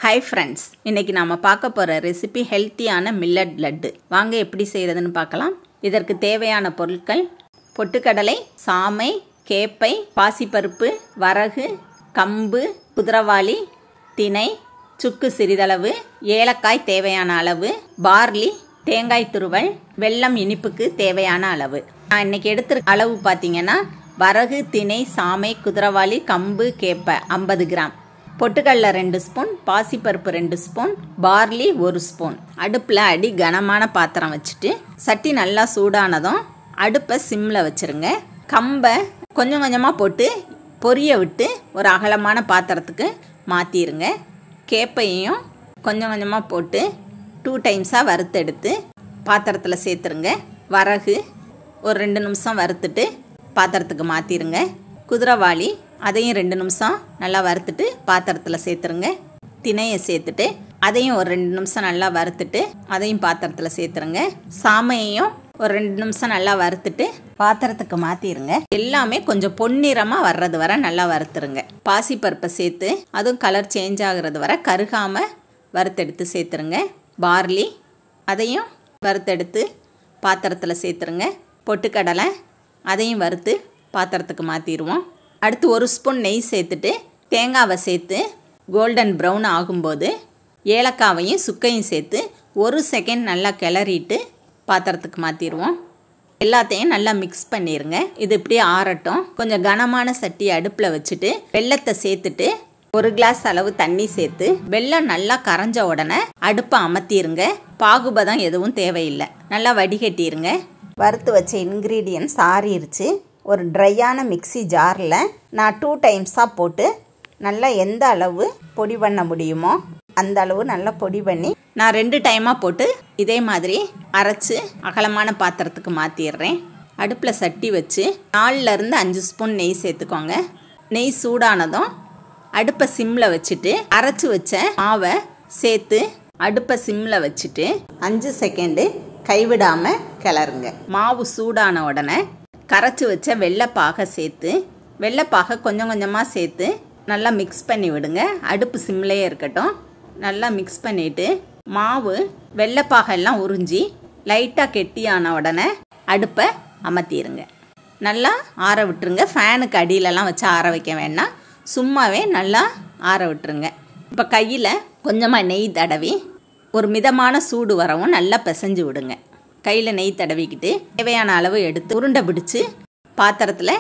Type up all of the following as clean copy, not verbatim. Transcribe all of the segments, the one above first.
Hi friends, இன்னைக்கு நாம பார்க்க போற ரெசிபி ஹெல்த்தியான மில்லட் லட்டு. வாங்க எப்படி செய்யறதுன்னு பார்க்கலாம். இதற்கு தேவையான பொருட்கள்: பொட்டுக்கடலை, சாமை, கேப்பை, பாசிப்பருப்பு, வரகு, கம்பு, குதிரவாளி, திணை, சுக்கு சிறிதளவு, ஏலக்காய் தேவையான அளவு, பார்லி, தேங்காய் துருவல், வெல்லம் இனிப்புக்கு தேவையான அளவு. நான் இன்னைக்கு எடுத்துருக்க அளவு பார்த்தீங்கன்னா வரகு, திணை, சாமை, குதிரவாளி, கம்பு, கேப்பை 50 கிராம், பொட்டுக்கடலை 2 ஸ்பூன், பாசிப்பருப்பு 2 ஸ்பூன், பார்லி 1 ஸ்பூன். அடுப்பில் அடி கனமான பாத்திரம் வச்சுட்டு சட்டி நல்லா சூடானதும் அடுப்பை சிம்மில் வச்சுருங்க. கம்பை கொஞ்சம் கொஞ்சமாக போட்டு பொரிய விட்டு ஒரு அகலமான பாத்திரத்துக்கு மாற்றிடுங்க. கேப்பையும் கொஞ்சம் கொஞ்சமாக போட்டு 2 டைம்ஸாக வறுத்தெடுத்து பாத்திரத்தில் சேர்த்துருங்க. வரகு ஒரு 2 நிமிஷம் வறுத்துட்டு பாத்திரத்துக்கு மாற்றிடுங்க. குதிரவாளி அதையும் 2 நிமிஷம் நல்லா வறுத்துட்டு பாத்திரத்தில் சேர்த்துருங்க. திணையை சேர்த்துட்டு அதையும் ஒரு 2 நிமிஷம் நல்லா வறுத்துட்டு அதையும் பாத்திரத்தில் சேர்த்துருங்க. சாமையையும் ஒரு 2 நிமிஷம் நல்லா வறுத்துட்டு பாத்திரத்துக்கு மாற்றிடுங்க. எல்லாமே கொஞ்சம் பொன்னிறமாக வர்றது வரை நல்லா வறுத்துருங்க. பாசிப்பருப்பை சேர்த்து அதுவும் கலர் சேஞ்ச் ஆகிறது வரை கருகாமல் வறுத்தெடுத்து சேர்த்துருங்க. பார்லி அதையும் வறுத்தெடுத்து பாத்திரத்தில் சேர்த்துருங்க. பொட்டுக்கடலை அதையும் வறுத்து பாத்திரத்துக்கு மாற்றிடுவோம். அடுத்து 1 ஸ்பூன் நெய் சேர்த்துட்டு தேங்காவை சேர்த்து கோல்டன் ப்ரௌன் ஆகும்போது ஏலக்காவையும் சுக்கையும் சேர்த்து 1 செகண்ட் நல்லா கிளறிட்டு பாத்திரத்துக்கு மாற்றிடுவோம். எல்லாத்தையும் நல்லா மிக்ஸ் பண்ணிடுங்க. இது இப்படியே ஆறட்டும். கொஞ்சம் கனமான சட்டி அடுப்பில் வச்சுட்டு வெல்லத்தை சேர்த்துட்டு 1 கிளாஸ் அளவு தண்ணி சேர்த்து வெல்லம் நல்லா கரைஞ்ச உடனே அடுப்பை அமர்த்திடுங்க. பாகுபதம் எதுவும் தேவையில்லை. நல்லா வடிகட்டிடுங்க. வறுத்து வச்ச இன்க்ரீடியன்ட்ஸ் ஆறிடுச்சு. ஒரு ட்ரையான மிக்ஸி ஜாரில் நான் 2 டைம்ஸாக போட்டு நல்லா எந்த அளவு பொடி பண்ண முடியுமோ அந்த அளவு நல்லா பொடி பண்ணி நான் 2 டைமாக போட்டு இதே மாதிரி அரைச்சி அகலமான பாத்திரத்துக்கு மாற்றிடுறேன். அடுப்பில் சட்டி வச்சு 4லேருந்து 5 ஸ்பூன் நெய் சேர்த்துக்கோங்க. நெய் சூடானதும் அடுப்பை சிம்மில் வச்சுட்டு அரைச்சி வச்ச மாவை சேர்த்து அடுப்பை சிம்மில் வச்சுட்டு 5 செகண்டு கைவிடாமல் கிளறுங்க. மாவு சூடான உடனே கரைச்சி வச்ச வெள்ளைப்பாகை சேர்த்து வெள்ளைப்பாகை கொஞ்சம் கொஞ்சமாக சேர்த்து நல்லா மிக்ஸ் பண்ணி விடுங்க. அடுப்பு சிம்லேயே இருக்கட்டும். நல்லா மிக்ஸ் பண்ணிவிட்டு மாவு வெள்ளைப்பாகெல்லாம் உறிஞ்சி லைட்டாக கெட்டியான உடனே அடுப்பை அமர்த்திடுங்க. நல்லா ஆற விட்டுருங்க. ஃபேனுக்கு அடியிலலாம் வச்சு ஆற வைக்க வேண்டாம். சும்மாவே நல்லா ஆற விட்டுருங்க. இப்போ கையில் கொஞ்சமாக நெய் தடவி ஒரு மிதமான சூடு வரவும் நல்லா பிசைஞ்சு விடுங்க. கையில் நெய் தடவிக்கிட்டு தேவையான அளவு எடுத்து உருண்டை பிடிச்சி பாத்திரத்தில்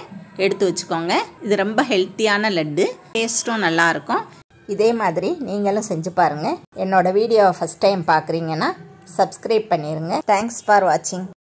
எடுத்து வச்சுக்கோங்க. இது ரொம்ப ஹெல்த்தியான லட்டு, டேஸ்ட்டும் நல்லாயிருக்கும். இதே மாதிரி நீங்களும் செஞ்சு பாருங்கள். என்னோடய வீடியோவை ஃபஸ்ட் டைம் பார்க்குறீங்கன்னா சப்ஸ்கிரைப் பண்ணிடுங்க. தேங்க்ஸ் ஃபார் வாட்சிங்.